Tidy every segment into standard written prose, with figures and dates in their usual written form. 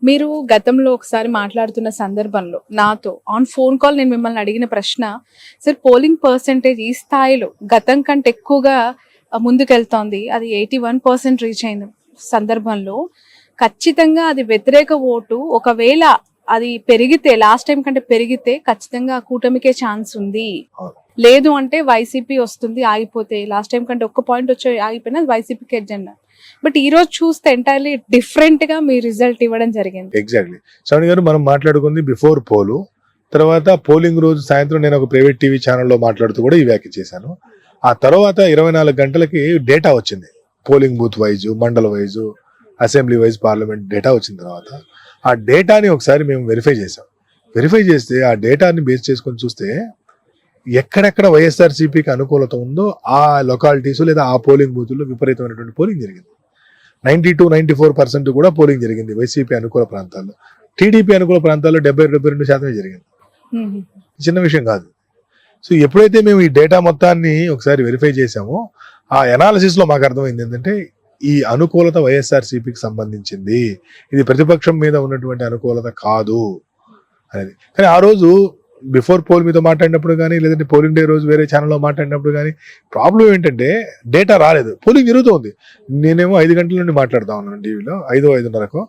మీరు గతంలో ఒకసారి మాట్లాడుతున్న సందర్భంలో నాతో ఆన్ ఫోన్ కాల్ నేను మిమ్మల్ని అడిగిన ప్రశ్న, సార్ పోలింగ్ పర్సెంటేజ్ ఈ స్థాయిలో గతం కంటే ఎక్కువగా ముందుకెళ్తోంది, అది 81% రీచ్ అయిన సందర్భంలో ఖచ్చితంగా అది వ్యతిరేక ఓటు ఒకవేళ అది పెరిగితే, లాస్ట్ టైం కంటే పెరిగితే ఖచ్చితంగా ఆ కూటమికే ఛాన్స్ ఉంది, లేదు అంటే వైసీపీ వస్తుంది ఆగిపోతే, లాస్ట్ టైం కంటే ఒక్క పాయింట్ వచ్చి ఆగిపోయినా వైసీపీకి ఎడ్జెండా. బట్ ఈ రోజు చూస్తే ఎంటైర్లీ డిఫరెంట్ గా మీ రిజల్ట్ ఇవ్వడం జరిగింది. ఎగ్జాక్ట్లీ శ్రావణి గారు, మనం మాట్లాడుకుంది బిఫోర్ పోలు. తర్వాత పోలింగ్ రోజు సాయంత్రం నేను ఒక ప్రైవేట్ టీవీ ఛానల్లో మాట్లాడుతూ కూడా ఈ వ్యాఖ్య చేశాను. ఆ తర్వాత 24 గంటలకి డేటా వచ్చింది, పోలింగ్ బూత్ వైజ్, మండల wise, assembly wise, parliament data వచ్చిన తర్వాత ఆ డేటాని ఒకసారి మేము వెరిఫై చేసాం. వెరిఫై చేస్తే ఆ డేటాని బేస్ చేసుకొని చూస్తే ఎక్కడెక్కడ వైఎస్ఆర్సీపీకి అనుకూలత ఉందో ఆ లొకాలిటీస్ లేదా ఆ పోలింగ్ బూతుల్లో విపరీతమైనటువంటి పోలింగ్ జరిగింది. 92-94% కూడా పోలింగ్ జరిగింది వైసీపీ అనుకూల ప్రాంతాల్లో. టీడీపీ అనుకూల ప్రాంతాల్లో 70-72% జరిగింది. చిన్న విషయం కాదు. సో ఎప్పుడైతే మేము ఈ డేటా మొత్తాన్ని ఒకసారి వెరిఫై చేసామో ఆ ఎనాలిసిస్ లో మాకు అర్థమైంది ఏంటంటే ఈ అనుకూలత వైఎస్ఆర్సీపీకి సంబంధించింది, ఇది ప్రతిపక్షం మీద ఉన్నటువంటి అనుకూలత కాదు అనేది. కానీ ఆ రోజు బిఫోర్ పోల్ మీతో మాట్లాడినప్పుడు కానీ, లేదంటే పోలింగ్ డే రోజు వేరే ఛానల్లో మాట్లాడినప్పుడు కానీ ప్రాబ్లం ఏంటంటే డేటా రాలేదు, పోలింగ్ జరుగుతుంది. నేనేమో 5 గంటల నుండి మాట్లాడుతా ఉన్నాను టీవీలో, 5-5:30కు.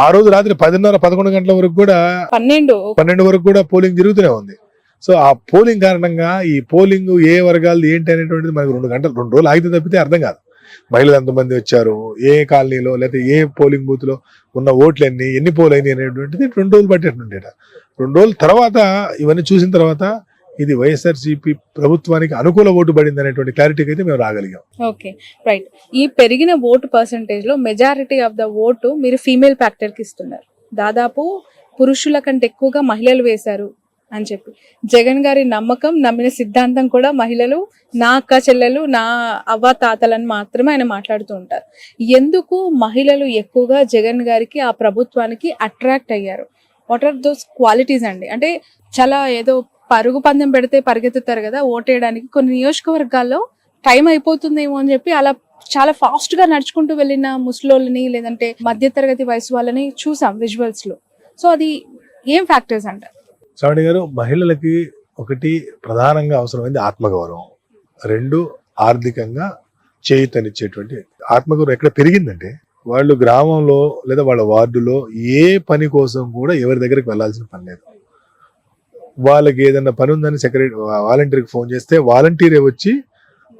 ఆ రోజు రాత్రి 10:30-11 గంటల వరకు కూడా 12 వరకు కూడా పోలింగ్ జరుగుతూనే ఉంది. సో ఆ పోలింగ్ కారణంగా ఈ పోలింగ్ ఏ వర్గాలు ఏంటి అనేటువంటిది మనకు 2 రోజులు ఆగితే తప్పితే అర్థం కాదు. మహిళలు ఎంతమంది వచ్చారు, ఏ కాలనీలో, లేకపోతే ఏ పోలింగ్ బూత్ లో ఉన్న ఓట్లు ఎన్ని పోల్ అయినాయి అనేటువంటిది 2 రోజులు పట్టేటువంటి 2 రోజుల తర్వాత ఇవన్నీ చూసిన తర్వాత ఇది వైఎస్ఆర్సీపీ ప్రభుత్వానికి అనుకూల ఓటు పడింది అనేటువంటి క్లారిటీకి అయితే మేము రాగలిగాం. Okay, right. ఈ పెరిగిన ఓటు పర్సంటేజ్ లో మెజారిటీ ఆఫ్ ద ఓటు మీరు ఫీమేల్ ఫ్యాక్టర్ కి ఇస్తున్నారు. దాదాపు పురుషుల కంటే ఎక్కువగా మహిళలు వేశారు అని చెప్పి జగన్ గారి నమ్మకం, నమ్మిన సిద్ధాంతం కూడా మహిళలు, నా అక్క చెల్లెలు, నా అవ్వ తాతలను మాత్రమే ఆయన మాట్లాడుతూ ఉంటారు. ఎందుకు మహిళలు ఎక్కువగా జగన్ గారికి, ఆ ప్రభుత్వానికి అట్రాక్ట్ అయ్యారు? వాట్ ఆర్ దోస్ క్వాలిటీస్ అండి? అంటే చాలా ఏదో పరుగు పందెం పెడితే పరిగెత్తుతారు కదా ఓటేయడానికి, కొన్ని నియోజకవర్గాల్లో టైం అయిపోతుందేమో అని చెప్పి అలా చాలా ఫాస్ట్ గా నడుచుకుంటూ వెళ్ళిన ముసలోళ్ళని, లేదంటే మధ్యతరగతి వయసు వాళ్ళని చూసాం విజువల్స్ లో. సో అది ఏం ఫ్యాక్టర్స్ అంటారు? శ్రావణి గారు, మహిళలకి ఒకటి ప్రధానంగా అవసరమైంది ఆత్మగౌరవం, 2 ఆర్థికంగా చేయూతనిచ్చేటువంటి ఆత్మగౌరవం. ఎక్కడ పెరిగిందంటే వాళ్ళు గ్రామంలో లేదా వాళ్ళ వార్డులో ఏ పని కోసం కూడా ఎవరి దగ్గరికి వెళ్లాల్సిన పని లేదు. వాళ్ళకి ఏదైనా పని ఉందని వాలంటీర్కి ఫోన్ చేస్తే వాలంటీరే వచ్చి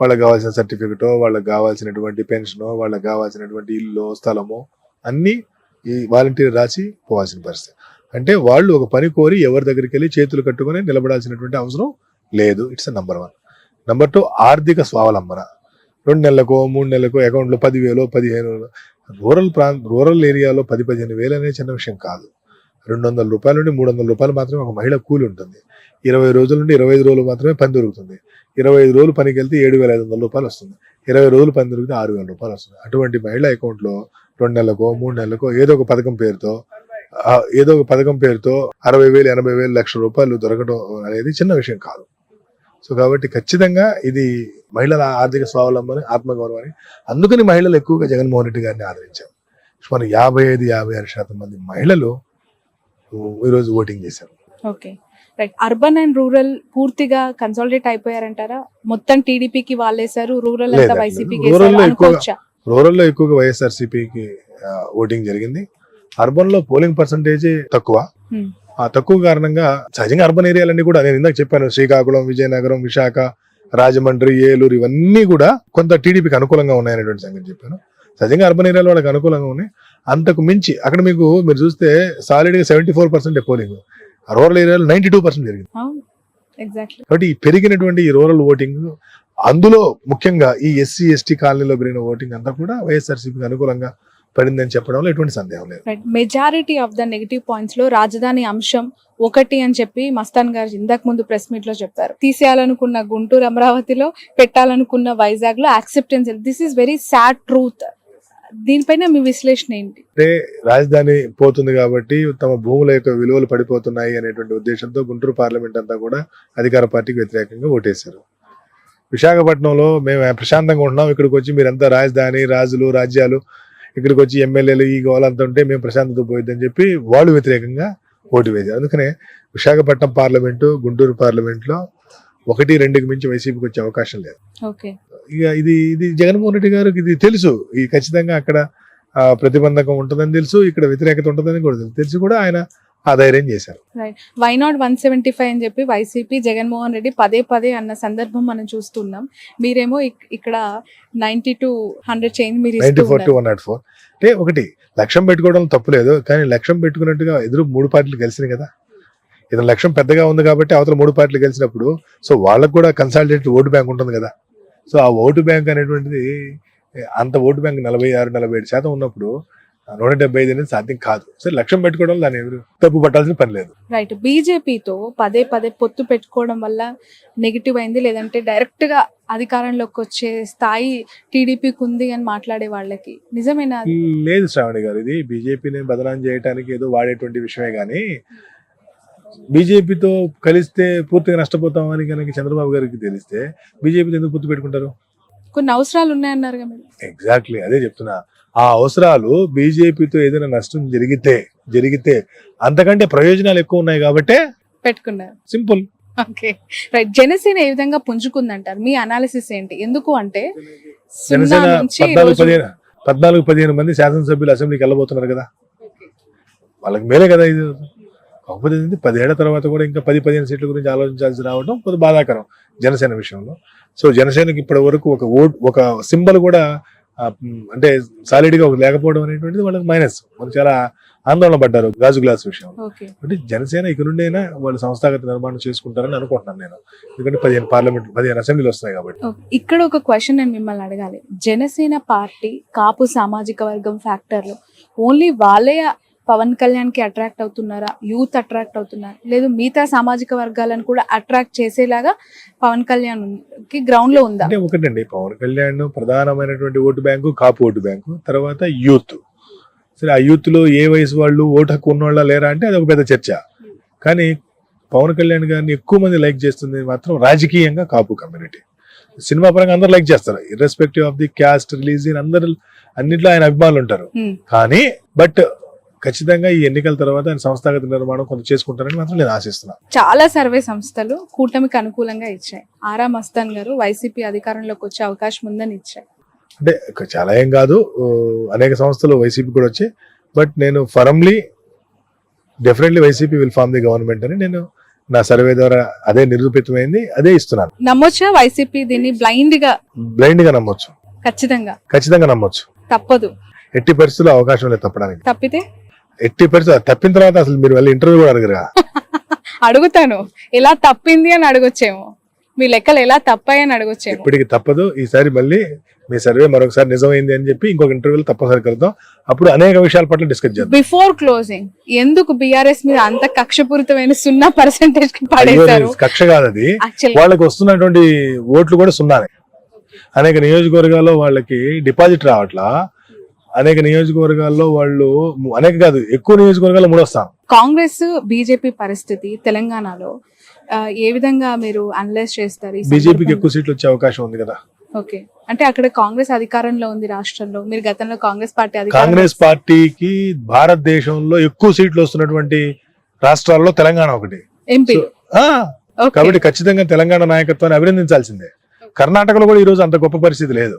వాళ్ళకి కావాల్సిన సర్టిఫికెటో, వాళ్ళకి కావాల్సినటువంటి పెన్షనో, వాళ్ళకి కావాల్సినటువంటి ఇల్లు, స్థలమో అన్ని ఈ వాలంటీర్ రాసి పోవాల్సిన పరిస్థితి. అంటే వాళ్ళు ఒక పని కోరి ఎవరి దగ్గరికి వెళ్ళి చేతులు కట్టుకుని నిలబడాల్సినటువంటి అవసరం లేదు. It's number 1. నంబర్ 2, ఆర్థిక స్వావలంబన. 2 నెలలకో 3 నెలలకో అకౌంట్లో 10,000, 15,000. రూరల్ ఏరియాలో 10-15 వేలు అనేది చిన్న విషయం కాదు. 200 రూపాయల నుండి 300 రూపాయలు మాత్రమే ఒక మహిళ కూలి ఉంటుంది. 20 రోజుల నుండి 25 రోజులు మాత్రమే పని దొరుకుతుంది. 25 రోజులు పనికి వెళ్తే 7,500 రూపాయలు వస్తుంది. 20 రోజులు పని దొరికితే 6,000 రూపాయలు వస్తుంది. అటువంటి మహిళ అకౌంట్లో 2 నెలలకో 3 నెలలకో ఏదో ఒక పథకం పేరుతో 60,000, 80,000, లక్ష రూపాయలు దొరకడం అనేది చిన్న విషయం కాదు. సో కాబట్టి ఖచ్చితంగా ఇది మహిళల ఆర్థిక స్వావలంబన, ఆత్మగౌరవాన్ని. అందుకని మహిళలు ఎక్కువగా జగన్మోహన్ రెడ్డి గారిని ఆదరించారు. మన 55-56% మంది మహిళలు ఈరోజు ఓటింగ్ చేశారు. Okay, right. Urban and rural పూర్తిగా కన్సాలిడేట్ అయిపోయారంటారా? మొత్తం టీడీపీకి వాళ్ళేసారు, రూరల్ అంతా వైసీపీకి. రూరల్లో ఎక్కువగా వైఎస్ఆర్సీపీకి ఓటింగ్ జరిగింది. అర్బన్ లో పోలింగ్ పర్సంటేజ్ తక్కువ. ఆ తక్కువ కారణంగా సహజంగా అర్బన్ ఏరియాలన్నీ కూడా నేను ఇందాక చెప్పాను, శ్రీకాకుళం, విజయనగరం, విశాఖ, రాజమండ్రి, ఏలూరు ఇవన్నీ కూడా కొంత టీడీపీకి అనుకూలంగా ఉన్నాయనేటువంటి సంగతి చెప్పాను. సహజంగా అర్బన్ ఏరియాలో వాళ్ళకి అనుకూలంగా ఉన్నాయి. అంతకు మించి అక్కడ మీరు చూస్తే సాలిడ్ గా 74% పోలింగ్, రూరల్ ఏరియాలో 92% జరిగింది. కాబట్టి ఈ పెరిగినటువంటి ఈ రూరల్ ఓటింగ్, అందులో ముఖ్యంగా ఈ ఎస్సీ ఎస్టీ కాలనీలో పెరిగిన ఓటింగ్ అంతా కూడా వైఎస్ఆర్సీపీకి అనుకూలంగా పడిందని చెప్పడంలో ఎటువంటి సందేహం లేదు. Majority of the negative points లో రాజధాని అంశం ఒకటి అని చెప్పి మస్తాన్ గారు ఇందాక ముందు ప్రెస్ మీట్ లో చెప్పారు. తీసేయాలనుకున్న గుంటూరు, అమరావతిలో పెట్టాలనుకున్న వైజాగ్ లో acceptance. This is very sad truth. దీనిపైన మీ విశ్లేషణ ఏంటి? అంటే రాజధాని పోతుంది కాబట్టి తమ భూముల యొక్క విలువలు పడిపోతున్నాయి అనేటువంటి ఉద్దేశంతో గుంటూరు పార్లమెంట్ అంతా కూడా అధికార పార్టీకి వ్యతిరేకంగా ఓటేశారు. విశాఖపట్నంలో మేము ప్రశాంతంగా ఉంటున్నాం, ఇక్కడికి వచ్చి మీరంతా రాజధాని, రాజులు, రాజ్యాలు ఇక్కడికి వచ్చి ఎమ్మెల్యేలు ఈ గోలంతా ఉంటే మేము ప్రశాంతత పోయిద్దని చెప్పి వాళ్ళు వ్యతిరేకంగా ఓటు వేశారు. అందుకనే విశాఖపట్నం పార్లమెంటు, గుంటూరు పార్లమెంట్లో 1-2కి మించి వైసీపీకి వచ్చే అవకాశం లేదు. ఓకే. ఇక ఇది జగన్మోహన్ రెడ్డి గారికి ఇది తెలుసు. ఈ ఖచ్చితంగా అక్కడ ప్రతిబంధకం ఉంటుందని తెలుసు, ఇక్కడ వ్యతిరేకత ఉంటుందని కూడా తెలిసి కూడా ఆయన ఆ ధైర్యం చేశారు. వై నాట్ 175 అని చెప్పి వైసీపీ జగన్మోహన్ రెడ్డి పదే అన్న సందర్భం మనం చూస్తున్నాం. మీరేమో ఇక్కడ 90 to 100 చేంజ్ మీరు 94 to 104 అంటే ఒకటి లక్ష్యం పెట్టుకోవడం తప్పులేదు, కానీ లక్ష్యం పెట్టుకున్నట్టుగా ఎదురు 3 పార్టీలు కలిసినాయి కదా. ఇతని లక్ష్యం పెద్దగా ఉంది కాబట్టి అవతల 3 పార్టీలు కలిసినప్పుడు సో వాళ్ళకు కూడా కన్సాలిడేటెడ్ ఓటు బ్యాంక్ ఉంటుంది కదా. సో ఆ ఓటు బ్యాంక్ అనేటువంటిది అంత ఓటు బ్యాంక్ 46-47% ఉన్నప్పుడు 175 అనేది సాధ్యం కాదు. సో లక్ష్యం పెట్టుకోవడం దాన్ని ఎవరు తప్పు పట్టాల్సిన పని లేదు. రైట్. బీజేపీతో పదే పొత్తు పెట్టుకోవడం వల్ల నెగిటివ్ అయింది, లేదంటే డైరెక్ట్ గా అధికారంలోకి వచ్చే స్థాయి టీడీపీకి ఉంది అని మాట్లాడే వాళ్ళకి నిజమేనా? లేదు శ్రావణి గారు, ఇది బీజేపీని బదనాం చేయడానికి ఏదో వాడేటువంటి విషయమే కానీ బీజేపీతో కలిస్తే పూర్తిగా నష్టపోతామని కనుక చంద్రబాబు గారికి తెలిస్తే బీజేపీతో ఎందుకు పొత్తు పెట్టుకుంటారు? కొన్ని అవసరాలు ఉన్నాయన్నారు కదా. ఎగ్జాక్ట్లీ అదే చెప్తున్నా. ఆ అవసరాలు బీజేపీతో ఏదైనా నష్టం జరిగితే అంతకంటే ప్రయోజనాలు ఎక్కువ ఉన్నాయి కాబట్టి పెట్టుకున్నారు. సింపుల్. ఓకే. రైట్. జనసేన ఏ విధంగా పుంజుకుందంటారు? మీ అనాలిసిస్ ఏంటి? ఎందుకు అంటే జనసేన 14-15 మంది శాసనసభ్యులు అసెంబ్లీకి వెళ్ళబోతున్నారు కదా, వాళ్ళకి మేలే కదా ఇది. కాకపోతే 10 ఏళ్ల తర్వాత కూడా ఇంకా 10-15 సీట్ల గురించి ఆలోచించాల్సి రావడం కొంచెం బాధాకరం జనసేన విషయంలో. సో జనసేనకి ఇప్పటి వరకు ఒక సింబల్ కూడా అంటే సాలిడ్ గా లేకపోవడం అనేటువంటిది వాళ్ళకి మైనస్. వాళ్ళు చాలా ఆందోళన పడ్డారు గాజు గ్లాస్ విషయంలో. అంటే జనసేన ఇక నుండి అయినా వాళ్ళు సంస్థాగత నిర్మాణం చేసుకుంటారని అనుకుంటున్నాను నేను, ఎందుకంటే 15 అసెంబ్లీలు వస్తాయి కాబట్టి. ఇక్కడ ఒక క్వశ్చన్ నేను మిమ్మల్ని అడగాలి. జనసేన పార్టీ కాపు సామాజిక వర్గం ఫ్యాక్టర్లో ఓన్లీ వాళ్ళే పవన్ కళ్యాణ్ కి అట్రాక్ట్ అవుతున్నారా, యూత్ అట్రాక్ట్ అవుతున్నారు, లేదు మిగతా సామాజిక వర్గాలను కూడా అట్రాక్ట్ చేసేలాగా పవన్ కళ్యాణ్ కి గ్రౌండ్ లో ఉందా? అంటే ఒకటండి, పవన్ కళ్యాణ్ ప్రధానమైనటువంటి ఓటు బ్యాంకు కాపు ఓటు బ్యాంకు, తర్వాత యూత్. సరే, ఆ యూత్ లో ఏ వయసు వాళ్ళు ఓటు హక్కు ఉన్నవాళ్ళ లేరా అంటే అది ఒక పెద్ద చర్చ. కానీ పవన్ కళ్యాణ్ గారిని ఎక్కువ మంది లైక్ చేస్తుంది మాత్రం రాజకీయంగా కాపు కమ్యూనిటీ. సినిమా పరంగా అందరు లైక్ చేస్తారు, irrespective of the caste, religion, అందరు అన్నిట్లో ఆయన అభిమానులు ఉంటారు. కానీ బట్ ఖచ్చితంగా ఈ ఎన్నికల తర్వాత ఆయన సంస్థాగత నిర్మాణం కొంత చేసుకుంటారని మాత్రం నేను ఆశిస్తున్నాను. చాలా సర్వే సంస్థలు కూటమికి అనుకూలంగా ఇచ్చాయి. ఆరా మస్తాన్ గారు వైసీపీ అధికారంలోకి వచ్చే అవకాశం ఉందని ఇచ్చాయి. అంటే చాలా ఏం కాదు, అనేక సంస్థలు వైసీపీ కూడా వచ్చాయి. బట్ నేను firmly definitely YCP will form the government అని నేను నా సర్వే ద్వారా అదే నిరూపితమైంది, అదే ఇస్తున్నాను. నమ్మొచ్చా వైసీపీ దీన్ని బ్లైండ్ గా నమ్మొచ్చు? ఖచ్చితంగా నమ్మొచ్చు. తప్పదు. ఎట్టి పరిస్థితుల్లో అవకాశం లేదు తప్పడానికి. తప్పితే ఎట్టి పరిస్థితులు తప్పిన తర్వాత అసలు మీరు వెళ్ళి ఇంటర్వ్యూ కూడా అడగరా? అడుగుతాను, ఎలా తప్పింది అని అడగొచ్చేమో, మీ లెక్కలు ఎలా తప్పాయని అడగొచ్చేమో. ఇప్పటికి తప్పదు. ఈసారి మళ్ళీ మీ సర్వే మరొకసారి నిజమైంది అని చెప్పి ఇంకొక ఇంటర్వ్యూలో తప్పనిసరి కలుద్దాం. అప్పుడు అనేక విషయాల పట్ల డిస్కస్ చేద్దాం. బిఫోర్ క్లోజింగ్, ఎందుకు బీఆర్ఎస్ మీద అంత కక్షపూరితమైన 0% కి పడేశారు? కక్ష కాదు అది, వాళ్ళకి వస్తున్నటువంటి ఓట్లు కూడా 0. అనేక నియోజకవర్గాల్లో వాళ్ళకి డిపాజిట్ రావట్లా. అనేక నియోజకవర్గాల్లో వాళ్ళు ఎక్కువ నియోజకవర్గాల్లో 3వ స్థానం. కాంగ్రెస్ బీజేపీ పరిస్థితి తెలంగాణలో ఏ విధంగా మీరు అనలైజ్ చేస్తారు? బీజేపీకి ఎక్కువ సీట్లు వచ్చే అవకాశం ఉంది కదా. ఓకే. అంటే అక్కడ కాంగ్రెస్ అధికారంలో ఉంది రాష్ట్రంలో. మీరు గతంలో కాంగ్రెస్ పార్టీకి భారతదేశంలో ఎక్కువ సీట్లు వస్తున్నటువంటి రాష్ట్రాల్లో తెలంగాణ ఒకటి, ఎంపీ. కాబట్టి ఖచ్చితంగా తెలంగాణ నాయకత్వాన్ని అభినందించాల్సిందే. కర్ణాటకలో కూడా ఈ రోజు అంత గొప్ప పరిస్థితి లేదు.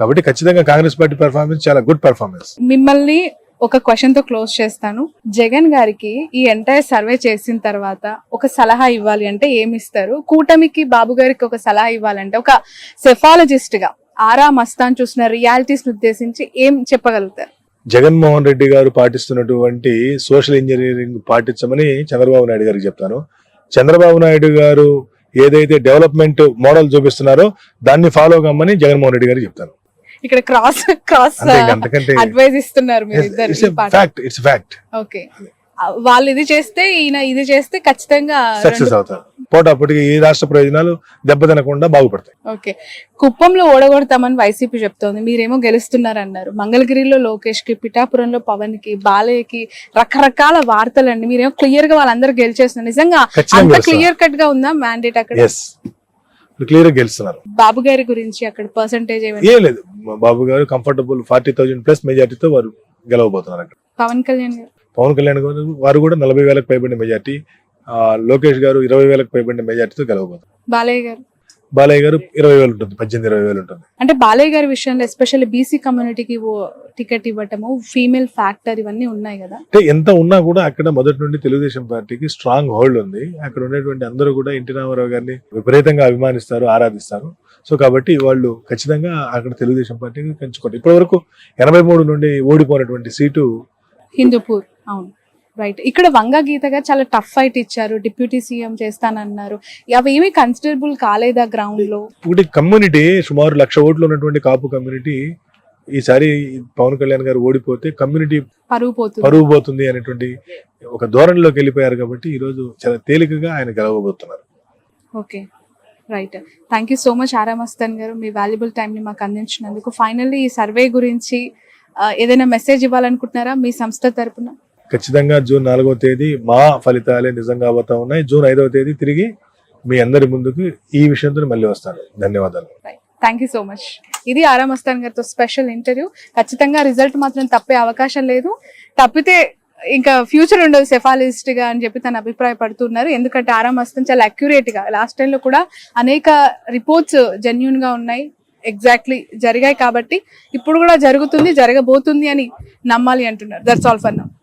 కాబట్టి ఖచ్చితంగా కాంగ్రెస్ పార్టీ పెర్ఫార్మెన్స్ చాలా గుడ్ పెర్ఫార్మెన్స్. మిమ్మల్ని ఒక క్వశ్చన్ తో క్లోజ్ చేస్తాను. జగన్ గారికి ఈ ఎంటైర్ సర్వే చేసిన తర్వాత ఒక సలహా ఇవ్వాలి అంటే ఏమి ఇస్తారు? కూటమికి బాబు గారికి ఒక సలహా ఇవ్వాలంటే ఒక సెఫాలజిస్ట్ గా ఆరా మస్తాన్ చూసిన రియాలిటీస్ ఉద్దేశించి ఏం చెప్పగలుగుతారు? జగన్మోహన్ రెడ్డి గారు పాటిస్తున్నటువంటి సోషల్ ఇంజనీరింగ్ పాటించమని చంద్రబాబు నాయుడు గారికి చెప్తాను. చంద్రబాబు నాయుడు గారు ఏదైతే డెవలప్మెంట్ మోడల్ చూపిస్తున్నారో దాన్ని ఫాలో కమ్మని జగన్మోహన్ రెడ్డి గారికి చెప్తాను. ఇక్కడ క్రాస్ అడ్వైజ్ ఇస్తున్నారు మీరు ఇద్దరు. It's fact. ఓకే. వాళ్ళు ఇది చేస్తే ఈయన ఇది చేస్తే ఖచ్చితంగా సక్సెస్ అవుతారు. పోటాపోటీగా ఈ రాష్ట్ర ప్రయోజనాలు దెబ్బతినకుండా బాగుపడతాయి. ఓకే. కుప్పంలో ఓడగొడతామని వైసీపీ చెప్తోంది, మీరేమో గెలుస్తున్నారన్నారు. మంగళగిరిలో లోకేష్ కి, పిఠాపురంలో పవన్ కి, బాలయ్యకి రకరకాల వార్తలండి. మీరేమో క్లియర్ గా వాళ్ళందరూ గెలిచేస్తున్నారు. నిజంగా అంత క్లియర్ కట్ గా ఉందా మ్యాండేట్ అక్కడ? క్లియర్ గా గెలుస్తున్నారు. బాబు గారి గురించి అక్కడ పర్సంటేజ్ ఏమైనా? ఏం లేదు, బాబు గారు కంఫర్టబుల్ 40,000 ప్లస్ మెజార్టీతో వారు గెలవబోతున్నారు అక్కడ. పవన్ కళ్యాణ్ గారు? పవన్ కళ్యాణ్ గారు వారు కూడా 40,000 పైబడిన మెజార్టీ, లోకేష్ గారు 20,000 పైబడిన మెజార్టీతో గెలవబోతున్నారు. బాలయ్య గారు? బాలయ్య గారు 20,000 ఉంటుంది, 18-20,000 ఉంటుంది. అంటే బాలయ్య గారి విషయంలో ఎస్పెషల్లీ బీసీ కమ్యూనిటీకి టికెట్ ఇవ్వటము, ఫీమేల్ ఫ్యాక్టర్ ఇవన్నీ ఉన్నాయి కదా. అంటే ఎంత ఉన్నా కూడా అక్కడ మొదటి నుండి తెలుగుదేశం పార్టీకి స్ట్రాంగ్ హోల్డ్ ఉంది. అక్కడ ఉన్నటువంటి అందరూ కూడా ఎన్టీ రామారావు గారిని విపరీతంగా అభిమానిస్తారు, ఆరాధిస్తారు. సో కాబట్టి వాళ్ళు ఖచ్చితంగా అక్కడ తెలుగుదేశం పార్టీకి పెంచుకోండి. ఇప్పటి వరకు 83 నుండి ఓడిపోయినటువంటి సీటు హిందూపూర్. అవును, రైట్. ఇక్కడ వంగ గీత గారు చాలా టఫ్ ఫైట్ ఇచ్చారు, డిప్యూటీ సీఎం చేస్తానన్నారు. అవి ఏమీ కన్సిడరబుల్ కాలేదా గ్రౌండ్ లో? ఒకటి కమ్యూనిటీ సుమారు 1,00,000 ఓట్లు ఉన్నటువంటి కాపు కమ్యూనిటీ ఈసారి పవన్ కళ్యాణ్ గారు ఓడిపోతే కమ్యూనిటీ పరువు పోతుంది అనేటువంటి ఒక ధోరణిలోకి వెళ్ళిపోయారు. కాబట్టి ఈ రోజు చాలా తేలికగా ఆయన గెలవబోతున్నారు. Okay, right. Thank you so much Aramastan garu, మీ వాల్యుబుల్ టైం ని మాకు అందించినందుకు. ఫైనల్లీ ఈ సర్వే గురించి ఏదైనా మెసేజ్ ఇవ్వాలనుకుంటున్నారా మీ సంస్థ తరపున? ఖచ్చితంగా జూన్ 4వ తేదీ మా ఫలితాలే నిజంగా అవుతా ఉన్నాయి. జూన్ 5వ తేదీ తిరిగి మీ అందరి ముందుకు ఈ విషయంతో మళ్ళీ వస్తాను. ధన్యవాదాలు. Thank you so much. ఇది ఆరామస్తాన్ గారితో స్పెషల్ ఇంటర్వ్యూ. ఖచ్చితంగా రిజల్ట్ మాత్రం తప్పే అవకాశం లేదు. తప్పితే ఇంకా ఫ్యూచర్ ఉండదు సెఫాలిస్ట్ గా అని చెప్పి తను అభిప్రాయపడుతున్నారు. ఎందుకంటే ఆరామస్తాన్ చాలా అక్యురేట్ గా లాస్ట్ టైం లో కూడా అనేక రిపోర్ట్స్ జెన్యూన్ గా ఉన్నాయి, ఎగ్జాక్ట్లీ జరిగాయి. కాబట్టి ఇప్పుడు కూడా జరుగుతుంది, జరగబోతుంది అని నమ్మాలి అంటున్నారు. That's all for now.